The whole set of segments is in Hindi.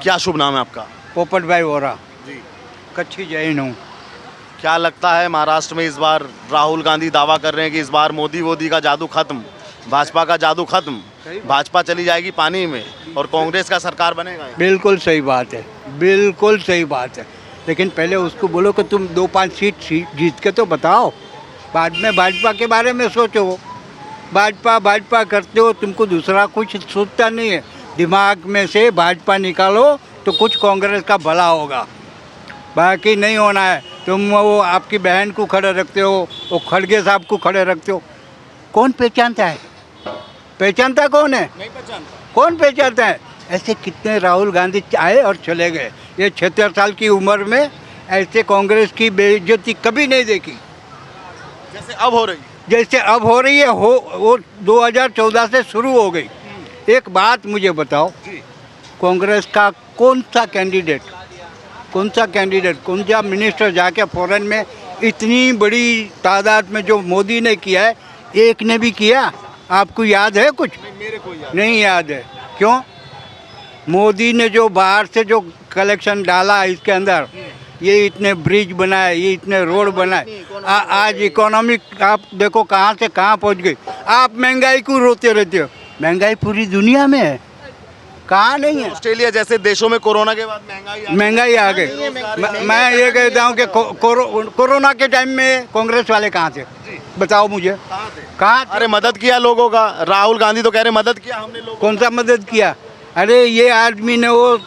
क्या शुभ नाम है आपका? पोपट भाई वोरा, जी। कच्छी जैन हूँ। क्या लगता है महाराष्ट्र में इस बार राहुल गांधी दावा कर रहे हैं कि इस बार मोदी का जादू खत्म, भाजपा का जादू खत्म, भाजपा चली जाएगी पानी में और कांग्रेस का सरकार बनेगा? बिल्कुल सही बात है, बिल्कुल सही बात है। लेकिन पहले उसको बोलो कि तुम 2-5 सीट जीत के तो बताओ, बाद में भाजपा के बारे में सोचो। भाजपा करते हो, तुमको दूसरा कुछ सोचता नहीं है। दिमाग में से भाजपा निकालो तो कुछ कांग्रेस का भला होगा, बाकी नहीं होना है। तुम वो आपकी बहन को खड़े रखते हो, वो खड़गे साहब को खड़े रखते हो, कौन पहचानता है? पहचानता कौन है? नहीं पहचानता। कौन पहचानता है? ऐसे कितने राहुल गांधी आए और चले गए। ये 76 साल की उम्र में ऐसे कांग्रेस की बेइज्जती कभी नहीं देखी जैसे अब हो रही है। जैसे अब हो रही है। वो 2014 से शुरू हो गई। एक बात मुझे बताओ, कांग्रेस का कौन सा कैंडिडेट, कौन सा मिनिस्टर जाके फॉरेन में इतनी बड़ी तादाद में जो मोदी ने किया है, एक ने भी किया? आपको याद है कुछ? मेरे को नहीं याद है। क्यों? मोदी ने जो बाहर से जो कलेक्शन डाला इसके अंदर, ये इतने ब्रिज बनाए, ये इतने रोड बनाए, आज इकोनॉमिक आप देखो कहाँ से कहाँ पहुँच गई। आप महंगाई को रोते रहते हो, महंगाई पूरी दुनिया में है, कहाँ नहीं है? ऑस्ट्रेलिया जैसे देशों में कोरोना के बाद महंगाई आ गई। मैं ये कहता हूँ कि कोरोना के टाइम में कांग्रेस वाले कहाँ थे? बताओ मुझे, कहाँ थे? अरे मदद किया लोगों का, राहुल गांधी तो कह रहे मदद किया हमने लोगों। कौन सा मदद किया? अरे ये आदमी ने वो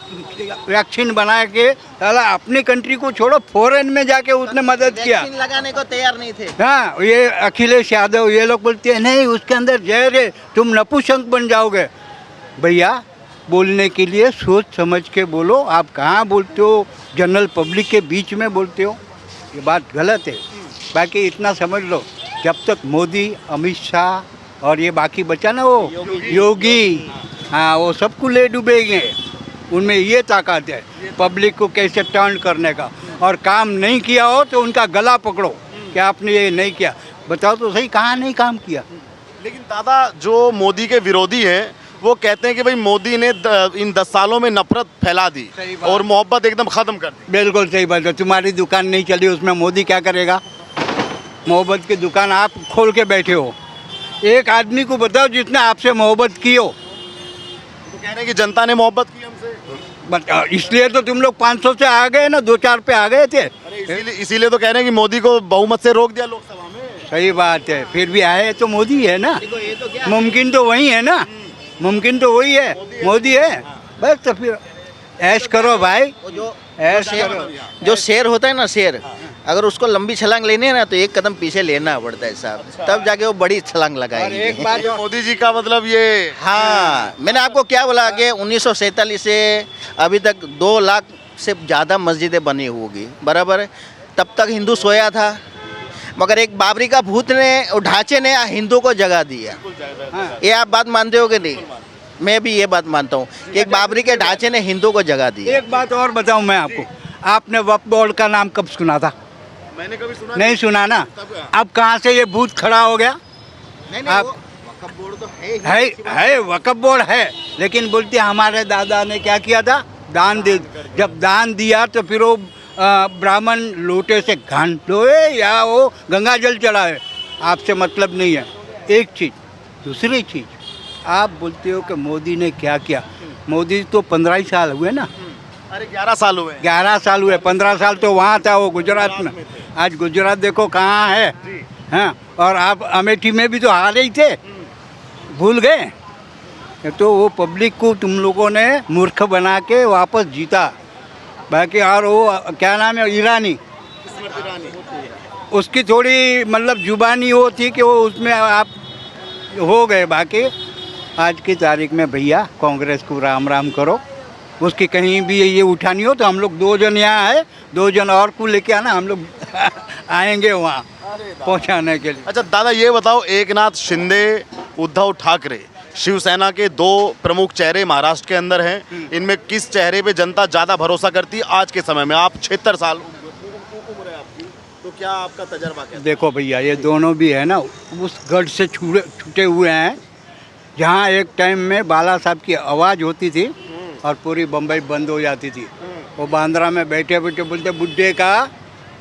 वैक्सीन बना के साला अपनी कंट्री को छोड़ो, फॉरेन में जाके उसने मदद किया। वैक्सीन लगाने को तैयार नहीं थे। हाँ, ये अखिलेश यादव, ये लोग बोलते हैं नहीं उसके अंदर जहर है, तुम नपुंसक बन जाओगे। भैया, बोलने के लिए सोच समझ के बोलो। आप कहाँ बोलते हो? जनरल पब्लिक के बीच में बोलते हो, ये बात गलत है। बाकी इतना समझ लो, जब तक मोदी, अमित शाह और ये बाकी बचा ना वो योगी, हाँ, वो सबको ले डूबेंगे। उनमें ये ताकत है पब्लिक को कैसे टर्न करने का। और काम नहीं किया हो तो उनका गला पकड़ो कि आपने ये नहीं किया। बताओ तो सही, कहाँ नहीं काम किया? लेकिन दादा, जो मोदी के विरोधी हैं वो कहते हैं कि भाई मोदी ने इन 10 सालों में नफरत फैला दी और मोहब्बत एकदम ख़त्म कर दी। बिल्कुल सही बात है। तुम्हारी दुकान नहीं चली, उसमें मोदी क्या करेगा? मोहब्बत की दुकान आप खोल के बैठे हो। एक आदमी को बताओ जिसने आपसे मोहब्बत की हो। तो कह रहे हैं कि जनता ने मोहब्बत की हमसे, इसलिए तो तुम लोग 500 से आ गए ना, 2-4 पे आ गए थे। इसीलिए तो कह रहे हैं कि मोदी को बहुमत से रोक दिया लोकसभा में। सही बात है, फिर भी आए तो मोदी है ना। मुमकिन तो वही है ना, मुमकिन तो वही है, मोदी है। बस तो फिर ऐश करो भाई, ऐश करो। जो शेर होता है ना, शेर, अगर उसको लंबी छलांग लेनी है ना तो एक कदम पीछे लेना पड़ता है साहब, तब जाके वो बड़ी छलांग और लगाएगी। एक बात, मोदी जी का मतलब ये, हाँ, मैंने आपको क्या बोला कि 1947 से अभी तक 2 लाख से ज़्यादा मस्जिदें बनी होगी, बराबर है। तब तक हिंदू सोया था, मगर एक बाबरी का भूत ने, ढांचे ने हिंदू को जगा दिया। ये आप बात मानते हो कि नहीं? मैं भी ये बात मानता हूँ कि एक बाबरी के ढांचे ने हिंदू को जगा दिया। एक बात और बताऊं मैं आपको, आपने वक्फ बोर्ड का नाम कब सुना था? मैंने कभी सुना नहीं सुना ना। अब कहाँ से ये भूत खड़ा हो गया? नहीं, आप- वो वक्फ बोर्ड तो है वक्फ बोर्ड है, लेकिन बोलते हमारे दादा ने क्या किया था? दान दे। जब दान दिया तो फिर वो ब्राह्मण लोटे से घान लोए या वो गंगा जल चढ़ाए, आपसे मतलब नहीं है। एक चीज़। दूसरी चीज़, आप बोलते हो कि मोदी ने क्या किया? मोदी तो 15 ही साल हुए ना। अरे 11 साल हुए। 11 साल हुए, 15 साल तो वहाँ था वो गुजरात में। आज गुजरात देखो कहाँ है। हाँ, और आप अमेठी में भी तो हार ही थे, भूल गए? तो वो पब्लिक को तुम लोगों ने मूर्ख बना के वापस जीता। बाकी और वो क्या नाम है, ईरानी, उसकी थोड़ी मतलब जुबानी वो थी कि वो उसमें आप हो गए। बाकी आज की तारीख में भैया कांग्रेस को राम राम करो। उसकी कहीं भी ये उठानी हो तो हम लोग 2 जन यहाँ है, 2 जन और को लेके आना, हम लोग आएंगे वहाँ पहुँचाने के लिए। अच्छा दादा, ये बताओ, एकनाथ शिंदे, उद्धव ठाकरे, शिवसेना के 2 प्रमुख चेहरे महाराष्ट्र के अंदर हैं। इनमें किस चेहरे पे जनता ज़्यादा भरोसा करती है आज के समय में? आप 76 साल उम्र है आपकी, तो क्या आपका तजर्बा क्या? देखो भैया, ये दोनों भी है ना उस गढ़ से छूटे हुए हैं जहाँ एक टाइम में बाला साहब की आवाज़ होती थी, और पूरी बम्बई बंद हो जाती थी। वो बांद्रा में बैठे बैठे बोलते बुड्ढे का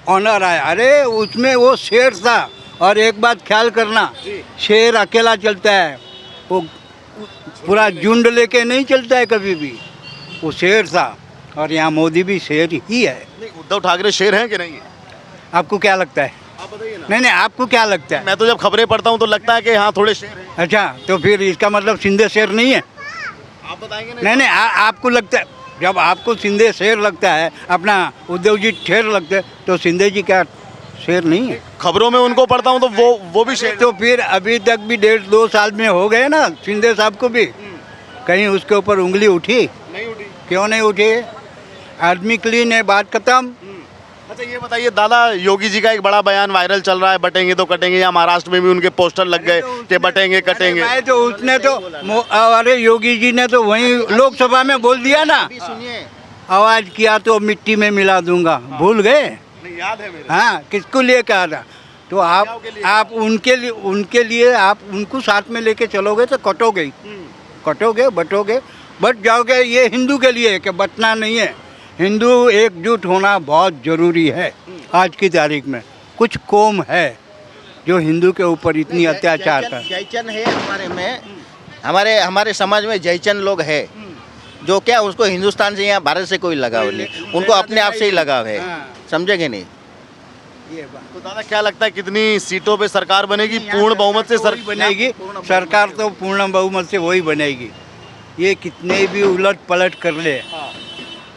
ऑनर आया। अरे उसमें वो शेर था। और एक बात ख्याल करना, शेर अकेला चलता है, वो पूरा झुंड लेके नहीं चलता है कभी भी। वो शेर था और यहाँ मोदी भी शेर ही है। नहीं, उद्धव ठाकरे शेर हैं कि नहीं है? आपको क्या लगता है? आप बताइए ना। नहीं, आपको क्या लगता है? मैं तो जब खबरें पढ़ता हूँ तो लगता है कि हाँ थोड़े शेर हैं। अच्छा, तो फिर इसका मतलब शिंदे शेर नहीं है? आप बताएंगे ना। नहीं, आपको लगता है, जब आपको शिंदे शेर लगता है, अपना उद्धव जी शेर लगते हैं, तो शिंदे जी क्या शेर नहीं है? खबरों में उनको पढ़ता हूँ तो वो भी शेर। तो फिर अभी तक भी 1.5-2 साल में हो गए ना शिंदे साहब को भी। कहीं उसके ऊपर उंगली उठी? नहीं उठी। क्यों नहीं उठी? आदमी क्लीन है, बात खत्म। अच्छा ये बताइए दादा, योगी जी का एक बड़ा बयान वायरल चल रहा है, बटेंगे तो कटेंगे। यहाँ महाराष्ट्र में भी उनके पोस्टर लग गए कि बटेंगे कटेंगे। भाई तो उसने तो अरे योगी जी ने तो वहीं लोकसभा में बोल दिया ना, अभी सुनिए, आवाज किया तो मिट्टी में मिला दूंगा। भूल गए? नहीं याद है मेरे। हाँ, किसको लिए कहा था? तो आप उनके लिए आप उनको साथ में लेके चलोगे तो कटोगे ही। कटोगे, बटोगे, बट जाओगे। ये हिंदू के लिए है कि बटना नहीं है। हिंदू एकजुट होना बहुत ज़रूरी है आज की तारीख में। कुछ कौम है जो हिंदू के ऊपर इतनी अत्याचार कर। जयचंद है हमारे में, हमारे समाज में जयचंद लोग है जो क्या उसको हिंदुस्तान से या भारत से कोई लगाव नहीं, उनको अपने आप से ही लगाव है। समझेंगे नहीं? ये बात तो दादा क्या लगता है कितनी सीटों पे सरकार बनेगी? पूर्ण बहुमत से वही बनेगी सरकार, तो पूर्ण बहुमत से वही बनेगी। ये कितने भी उलट पलट कर ले,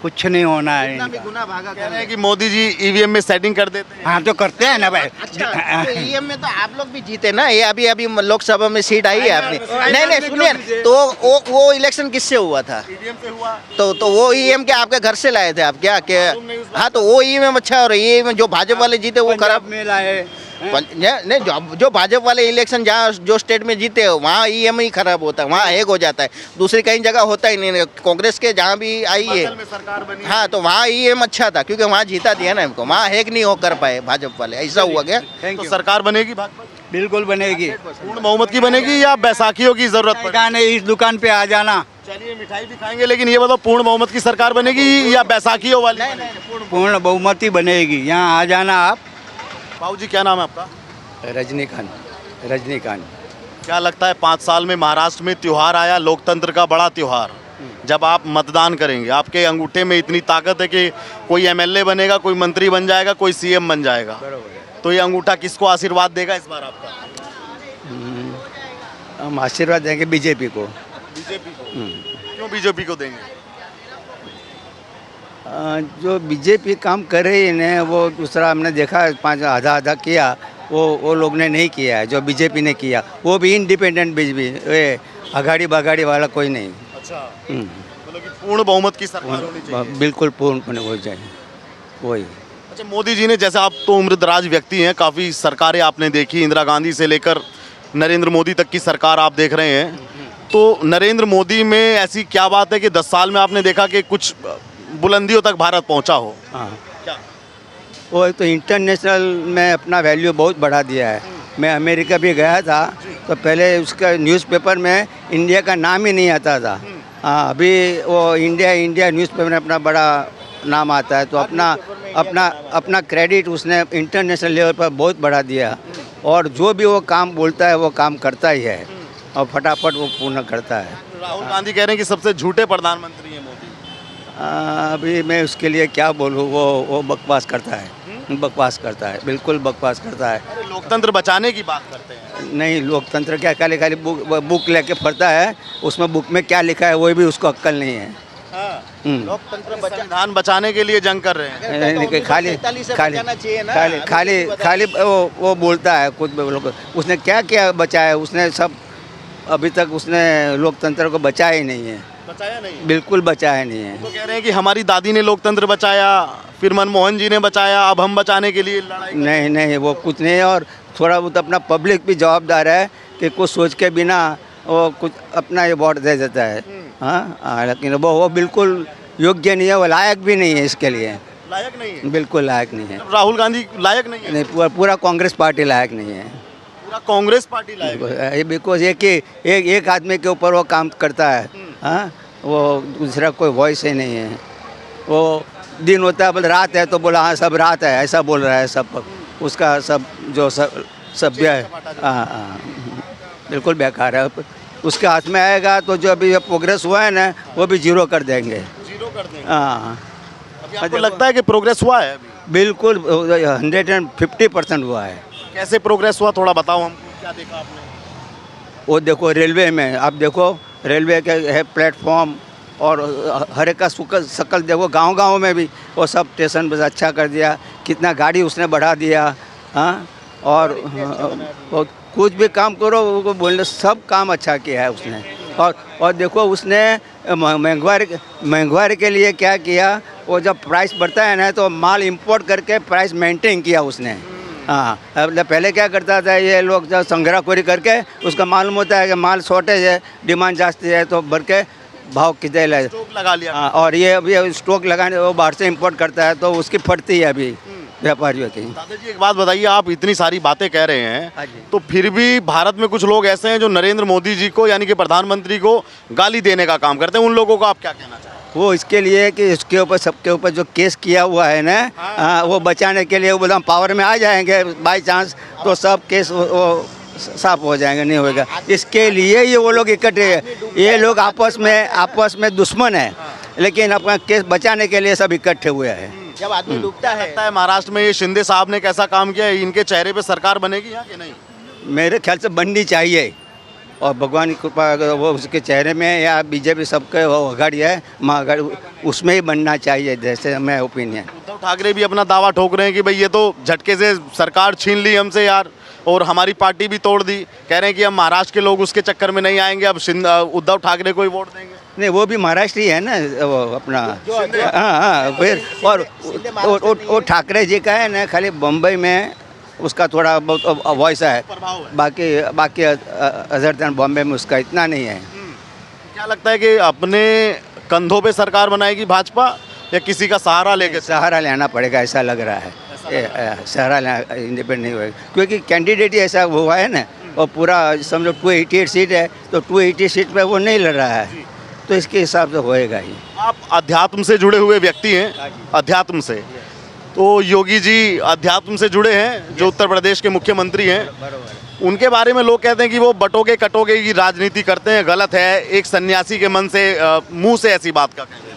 कुछ नहीं होना है कितना भी इनका। गुना भागा कह कर रहे ले। हैं कि मोदी जी ईवीएम में सेटिंग कर देते हैं। हाँ, तो करते हैं ना भाई। अच्छा, तो ईएम में तो आप लोग भी जीते ना। ये अभी लोकसभा में सीट आई है आपने। नहीं सुनिए, तो वो इलेक्शन किससे हुआ था? ईवीएम से हुआ। तो वो ईएम के आपके घर से लाए थे आप क्या? हाँ, तो वो ईएम अच्छा और ईएम जो भाजपा वाले जीते वो खराब। पंजाब में लाए। नहीं, जो भाजपा वाले इलेक्शन जहाँ जो स्टेट में जीते हो वहाँ ईएम ही खराब होता है, वहाँ हैक हो जाता है। दूसरी कहीं जगह होता ही नहीं। कांग्रेस के जहाँ भी आई है, में सरकार बनी। हाँ, तो वहाँ ईएम अच्छा था क्योंकि वहाँ जीता दिया ना इनको। वहाँ हैक नहीं हो कर पाए भाजपा वाले, ऐसा हुआ क्या? थैंक तो यू। सरकार बनेगी भाजपा की? बिल्कुल बनेगी। पूर्ण बहुमत की बनेगी या बैसाखियों की जरूरत पड़ेगी? दुकान है, इस दुकान पे आ जाना। चलिए मिठाई भी खाएंगे, लेकिन ये बताओ पूर्ण बहुमत की सरकार बनेगी या बैसाखियों वाली? पूर्ण बहुमत ही बनेगी। यहाँ आ जाना आप। बाबू जी क्या नाम है आपका? रजनीकांत। क्या लगता है 5 साल में महाराष्ट्र में त्योहार आया, लोकतंत्र का बड़ा त्योहार, जब आप मतदान करेंगे, आपके अंगूठे में इतनी ताकत है कि कोई एमएलए बनेगा, कोई मंत्री बन जाएगा, कोई सीएम बन जाएगा, तो ये अंगूठा किसको आशीर्वाद देगा इस बार आपका? हम आशीर्वाद देंगे बीजेपी को। बीजेपी को। क्यों बीजेपी को देंगे? जो बीजेपी काम कर रही है ना, वो दूसरा हमने देखा 5 आधा किया, वो लोग ने नहीं किया है जो बीजेपी ने किया। वो भी इंडिपेंडेंट बीजेपी, अगाड़ी बगाड़ी वाला कोई नहीं। अच्छा, मतलब कि पूर्ण बहुमत की सरकार होनी चाहिए। बिल्कुल पूर्ण हो जाए वही। अच्छा, मोदी जी ने, जैसे आप तो उम्रदराज व्यक्ति हैं, काफ़ी सरकारें आपने देखी, इंदिरा गांधी से लेकर नरेंद्र मोदी तक की सरकार आप देख रहे हैं, तो नरेंद्र मोदी में ऐसी क्या बात है कि 10 साल में आपने देखा कि कुछ बुलंदियों तक भारत पहुंचा हो? हाँ, क्या? वो तो इंटरनेशनल में अपना वैल्यू बहुत बढ़ा दिया है। मैं अमेरिका भी गया था तो पहले उसका न्यूज़पेपर में इंडिया का नाम ही नहीं आता था। हाँ, अभी वो इंडिया न्यूज़पेपर में अपना बड़ा नाम आता है। तो अपना क्रेडिट उसने इंटरनेशनल लेवल पर बहुत बढ़ा दिया। और जो भी वो काम बोलता है वो काम करता ही है और फटाफट वो पूर्ण करता है। राहुल गांधी कह रहे हैं कि सबसे झूठे प्रधानमंत्री हैं मोदी। अभी मैं उसके लिए क्या बोलूँ, वो बकवास करता है। बकवास करता है, बिल्कुल बकवास करता है। अरे लोकतंत्र बचाने की बात करते हैं। नहीं, लोकतंत्र क्या, खाली बुक लेके पढ़ता है, उसमें बुक में क्या लिखा है वो भी उसको अक्ल नहीं है। हाँ। लोकतंत्र संविधान बचाने के लिए जंग कर रहे हैं। खाली वो बोलता है कुछ लोग। उसने क्या क्या बचाया? उसने सब अभी तक उसने लोकतंत्र को बचाया ही नहीं है। बचाया नहीं, बिल्कुल बचाया नहीं है। तो कह रहे हैं कि हमारी दादी ने लोकतंत्र बचाया, फिर मनमोहन जी ने बचाया, अब हम बचाने के लिए लड़ाई। नहीं, वो कुछ नहीं है। और थोड़ा बहुत अपना पब्लिक भी जवाबदार है कि कुछ सोच के बिना वो कुछ अपना ये वोट दे देता है। हाँ, लेकिन वो बिल्कुल योग्य नहीं है, वो लायक भी नहीं है इसके लिए। लायक नहीं है? बिल्कुल लायक नहीं है। राहुल गांधी लायक नहीं है? नहीं, पूरा कांग्रेस पार्टी लायक नहीं है। पूरा कांग्रेस पार्टी लायक है। बिकॉज एक आदमी के ऊपर वो काम करता है। हाँ, वो दूसरा कोई वॉइस ही नहीं है। वो दिन होता है बोले रात है तो बोला हाँ सब रात है, ऐसा बोल रहा है सब। उसका सब जो सभ्य है, हाँ हाँ बिल्कुल बेकार है। उसके हाथ में आएगा तो जो अभी प्रोग्रेस हुआ है ना वो भी जीरो कर देंगे। जीरो कर देंगे। हाँ अभी आपको लगता है कि प्रोग्रेस हुआ है अभी? बिल्कुल 150% हुआ है। कैसे प्रोग्रेस हुआ थोड़ा बताओ हमको, क्या देखा आपने? वो देखो रेलवे में, आप देखो रेलवे के है प्लेटफॉर्म और हर एक का शकल देखो, गांव-गांव में भी वो सब स्टेशन बस अच्छा कर दिया। कितना गाड़ी उसने बढ़ा दिया, हाँ। और वो कुछ भी काम करो वो बोलने सब काम अच्छा किया है उसने। और देखो उसने महंगाई के लिए क्या किया, वो जब प्राइस बढ़ता है ना तो माल इंपोर्ट करके प्राइस मेंटेन किया उसने। हाँ, पहले क्या करता था ये लोग, जब संग्रहखोरी करके उसका मालूम होता है कि माल शॉर्टेज है, डिमांड जास्ती है तो भर के भाव कितने लगे, स्टॉक लगा लिया। हाँ, और ये अभी स्टॉक लगाने वो बाहर से इंपोर्ट करता है तो उसकी फटती है अभी व्यापारियों की। दादा जी एक बात बताइए, आप इतनी सारी बातें कह रहे हैं हाँ जी। तो फिर भी भारत में कुछ लोग ऐसे हैं जो नरेंद्र मोदी जी को यानी कि प्रधानमंत्री को गाली देने का काम करते हैं, उन लोगों को आप क्या कहना चाहेंगे? वो इसके लिए कि इसके ऊपर सबके ऊपर जो केस किया हुआ है ना, हाँ, वो बचाने के लिए वो बोला हम पावर में आ जाएंगे बाई चांस तो सब केस वो साफ हो जाएंगे, नहीं होगा। इसके लिए ये वो लोग इकट्ठे हैं, ये लोग आपस में दुश्मन है, लेकिन अपना केस बचाने के लिए सब इकट्ठे हुए हैं। जब आदमी डूबता है, लगता है महाराष्ट्र में ये शिंदे साहब ने कैसा काम किया है, इनके चेहरे पे सरकार बनेगी यहाँ कि नहीं? मेरे ख्याल से बननी चाहिए, और भगवान की कृपा अगर वो उसके चेहरे में या बीजेपी सबके वो अगाड़ी है, अगाड़ी उसमें ही बनना चाहिए, जैसे मैं ओपिनियन। उद्धव ठाकरे भी अपना दावा ठोक रहे हैं कि भाई ये तो झटके से सरकार छीन ली हमसे यार, और हमारी पार्टी भी तोड़ दी। कह रहे हैं कि हम महाराष्ट्र के लोग उसके चक्कर में नहीं आएंगे, अब उद्धव ठाकरे को ही वोट देंगे। नहीं, वो भी महाराष्ट्र ही है ना, वो अपना, हाँ हाँ। फिर और वो ठाकरे जी का है ना, खाली बम्बई में उसका थोड़ा बहुत वॉइस है, बाकी अदर देन बॉम्बे में उसका इतना नहीं है। क्या लगता है कि अपने कंधों पे सरकार बनाएगी भाजपा या किसी का सहारा लेके? सहारा लेना पड़ेगा ऐसा लग रहा है, सहारा इंडिपेंडेंट नहीं होगा, क्योंकि कैंडिडेट ही ऐसा हुआ है ना, और पूरा समझो 288 सीट है तो 280 सीट पे वो नहीं लड़ रहा है, तो इसके हिसाब से होएगा ही। आप अध्यात्म से जुड़े हुए व्यक्ति हैं, अध्यात्म से, तो योगी जी अध्यात्म से जुड़े हैं, जो उत्तर प्रदेश के मुख्यमंत्री हैं, उनके बारे में लोग कहते हैं कि वो बटोगे कटोगे की राजनीति करते हैं, गलत है। एक सन्यासी के मन से मुंह से ऐसी बात का कहना है।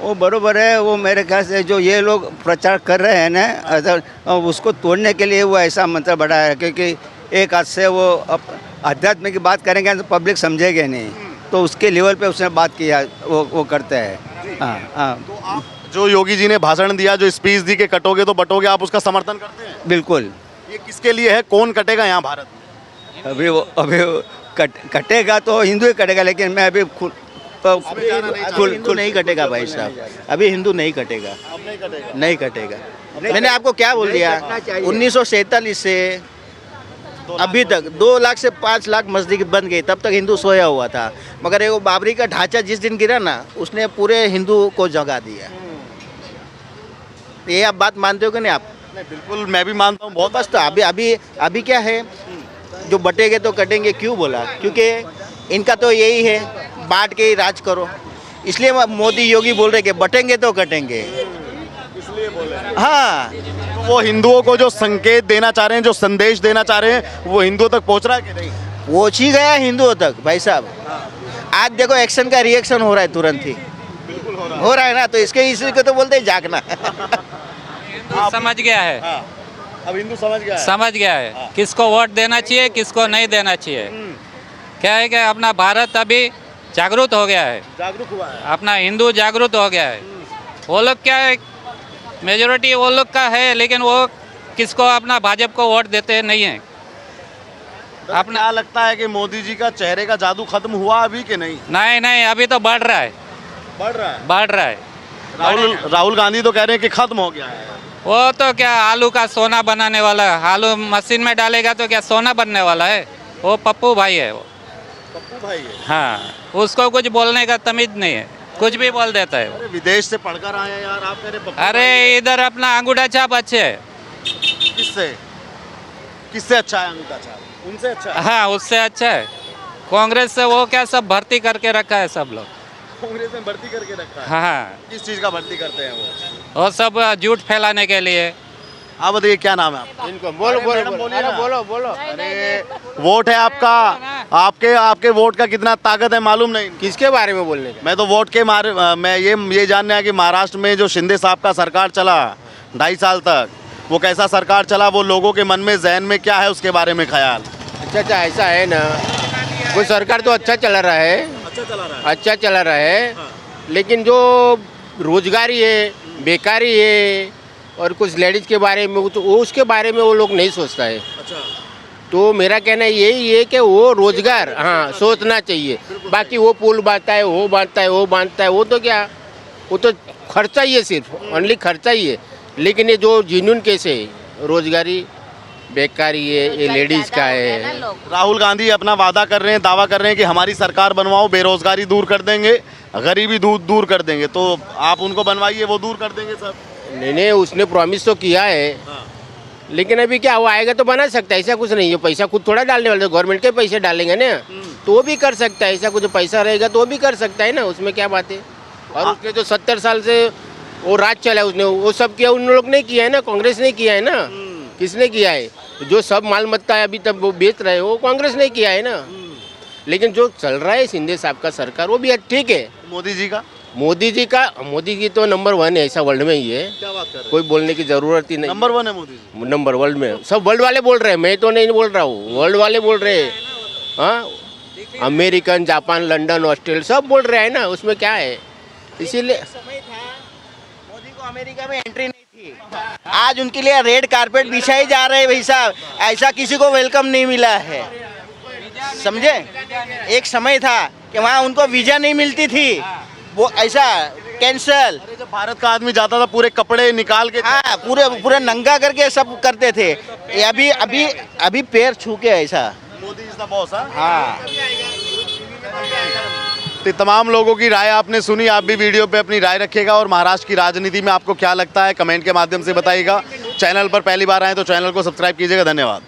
वो बरोबर है, वो मेरे ख्याल से जो ये लोग प्रचार कर रहे हैं ना, अगर उसको तोड़ने के लिए वो ऐसा मंत्र बढ़ा है, क्योंकि एक हाथ से वो अध्यात्म की बात करेंगे तो पब्लिक समझेगे नहीं, तो उसके लेवल पे उसने बात किया, वो करते हैं। हाँ हाँ। तो आप जो योगी जी ने भाषण दिया, जो स्पीच दी कि कटोगे तो बटोगे, आप उसका समर्थन करते हैं? बिल्कुल। ये किसके लिए है, कौन कटेगा यहाँ भारत में? अभी वो कटेगा तो हिंदू ही कटेगा, लेकिन मैं अभी हिंदू नहीं कटेगा भाई साहब, अभी हिंदू नहीं कटेगा, नहीं कटेगा। मैंने आपको क्या बोल दिया, 1947 से अभी तक 2 लाख से 5 लाख मस्जिद बन गई, तब तक हिंदू सोया हुआ था, मगर वो बाबरी का ढांचा जिस दिन गिरा ना, उसने पूरे हिंदू को जगा दिया। ये आप बात मानते हो कि नहीं आप? नहीं, बिल्कुल मैं भी मानता हूँ बहुत। बस तो अभी क्या है, जो बटेंगे तो कटेंगे क्यों बोला, क्योंकि इनका तो यही है बांट के ही राज करो, इसलिए मोदी योगी बोल रहे कि बटेंगे तो कटेंगे, इसलिए बोले। हाँ। तो वो हिंदुओं को जो संकेत देना चाह रहे हैं, जो संदेश देना चाह रहे हैं, वो हिंदुओं तक पहुंच रहा है कि नहीं? पहुंच ही गया हिंदुओं तक भाई साहब। आज देखो एक्शन का रिएक्शन हो रहा है तुरंत ही, हो रहा है ना, तो इसी को तो बोलते हैं जागना। समझ गया है, हाँ, अब हिंदू समझ गया है। समझ गया है किसको वोट देना चाहिए, किसको नहीं देना चाहिए। क्या है कि अपना भारत अभी जागरूक हो गया है, जागरूक हुआ है। अपना हिंदू जागरूक हो गया है। वो लोग क्या है, मेजोरिटी वो लोग का है, लेकिन वो किसको अपना भाजपा को वोट देते नहीं हैं। अपना क्या लगता है कि मोदी जी का चेहरे का जादू खत्म हुआ अभी कि नहीं? नहीं, अभी तो बढ़ रहा है, बढ़ रहा है। बढ़ रहा है। राहुल गांधी तो कह रहे हैं कि खत्म हो गया है। वो तो क्या आलू का सोना बनाने वाला है, आलू मशीन में डालेगा तो क्या सोना बनने वाला है। वो पप्पू भाई है, वो पप्पू भाई है। हाँ, उसको कुछ बोलने का तमीज नहीं है, कुछ भी बोल देता है। अरे विदेश से पढ़कर आए हैं यार, आप कह रहे पप्पू भाई अरे इधर अपना अंगूठा छाप अच्छे है। किससे अच्छा है अंगूठा छाप? उनसे अच्छा है। हाँ, उससे अच्छा है। कांग्रेस से वो क्या सब भर्ती करके रखा है सब लोग। कांग्रेस में भर्ती करके रखा है। हाँ, किस चीज का भर्ती करते हैं वो? वो सब झूठ फैलाने के लिए। आप बताइए क्या नाम है आपका? इनको बोलो अरे बोलो मैडम, बोलो बोलिए अरे ना। बोलो बोलो अरे वोट है आपका, आपके आपके वोट का कितना ताकत है मालूम नहीं। किसके बारे में बोलने का? मैं तो वोट के मारे मैं ये जानने आया कि महाराष्ट्र में जो शिंदे साहब का सरकार चला 2.5 साल तक, वो कैसा सरकार चला, वो लोगों के मन में जहन में क्या है उसके बारे में ख्याल? अच्छा ऐसा है ना, कोई सरकार तो अच्छा चला रहा है, अच्छा चला रहा अच्छा चला रहा है, लेकिन जो रोजगारी है, बेकारी है और कुछ लेडीज के बारे में तो वो उसके बारे में वो लोग नहीं सोचता है। अच्छा, तो मेरा कहना यही है कि वो रोजगार हाँ सोचना चाहिए। बाकी वो पुल बांधता है, वो बांधता है, वो बांधता है, वो तो क्या, वो तो खर्चा ही है, सिर्फ ओनली खर्चा ही है। लेकिन ये जो जिन्यून केस है, रोजगारी बेकारी है, ये लेडीज़ का है। राहुल गांधी अपना वादा कर रहे हैं, दावा कर रहे हैं कि हमारी सरकार बनवाओ, बेरोजगारी दूर कर देंगे, गरीबी दूर कर देंगे। तो आप उनको बनवाइए, वो दूर कर देंगे सब। नहीं उसने प्रॉमिस तो किया है, लेकिन अभी क्या वो आएगा तो बना सकता है, ऐसा कुछ नहीं है। पैसा खुद थोड़ा डालने वाले, गवर्नमेंट के पैसे डालेंगे ना, तो वो भी कर सकता है। ऐसा कुछ पैसा रहेगा तो वो भी कर सकता है ना, उसमें क्या बात है। और उसने जो 70 साल से वो राज चला, उसने वो सब किया, उन लोग ने किया है ना, कांग्रेस ने किया है ना। किसने किया है? जो सब माल मत्ता है अभी तक वो बेच रहे हैं, वो कांग्रेस ने किया है ना। लेकिन जो चल रहा है शिंदे साहब का सरकार, वो भी ठीक है। मोदी जी का? मोदी जी तो नंबर 1 है, ऐसा वर्ल्ड में ही है, क्या बात कर रहे हैं? कोई बोलने की जरूरत ही नहीं। नंबर 1 है मोदी जी। नंबर वर्ल्ड में, सब वर्ल्ड वाले बोल रहे हैं, मैं तो नहीं बोल रहा हूँ, वर्ल्ड वाले बोल रहे हैं। हाँ, अमेरिकन, जापान, लंदन, ऑस्ट्रेलिया सब बोल रहे हैं ना, उसमें क्या है। इसीलिए समय था मोदी को अमेरिका में एंट्री नहीं थी, आज उनके लिए रेड कारपेट बिछाए जा रहे हैं भाई साहब। ऐसा किसी को वेलकम नहीं मिला है, समझे। एक समय था कि वहाँ उनको वीजा नहीं मिलती थी, वो ऐसा कैंसल। अरे जब भारत का आदमी जाता था पूरे कपड़े निकाल के, हाँ, पूरे नंगा करके सब करते थे। ये अभी पैर छू के ऐसा। Modi is the boss. हाँ, तो तमाम लोगों की राय आपने सुनी, आप भी वीडियो पे अपनी राय रखिएगा और महाराष्ट्र की राजनीति में आपको क्या लगता है कमेंट के माध्यम से बताइएगा। चैनल पर पहली बार आए तो चैनल को सब्सक्राइब कीजिएगा। धन्यवाद।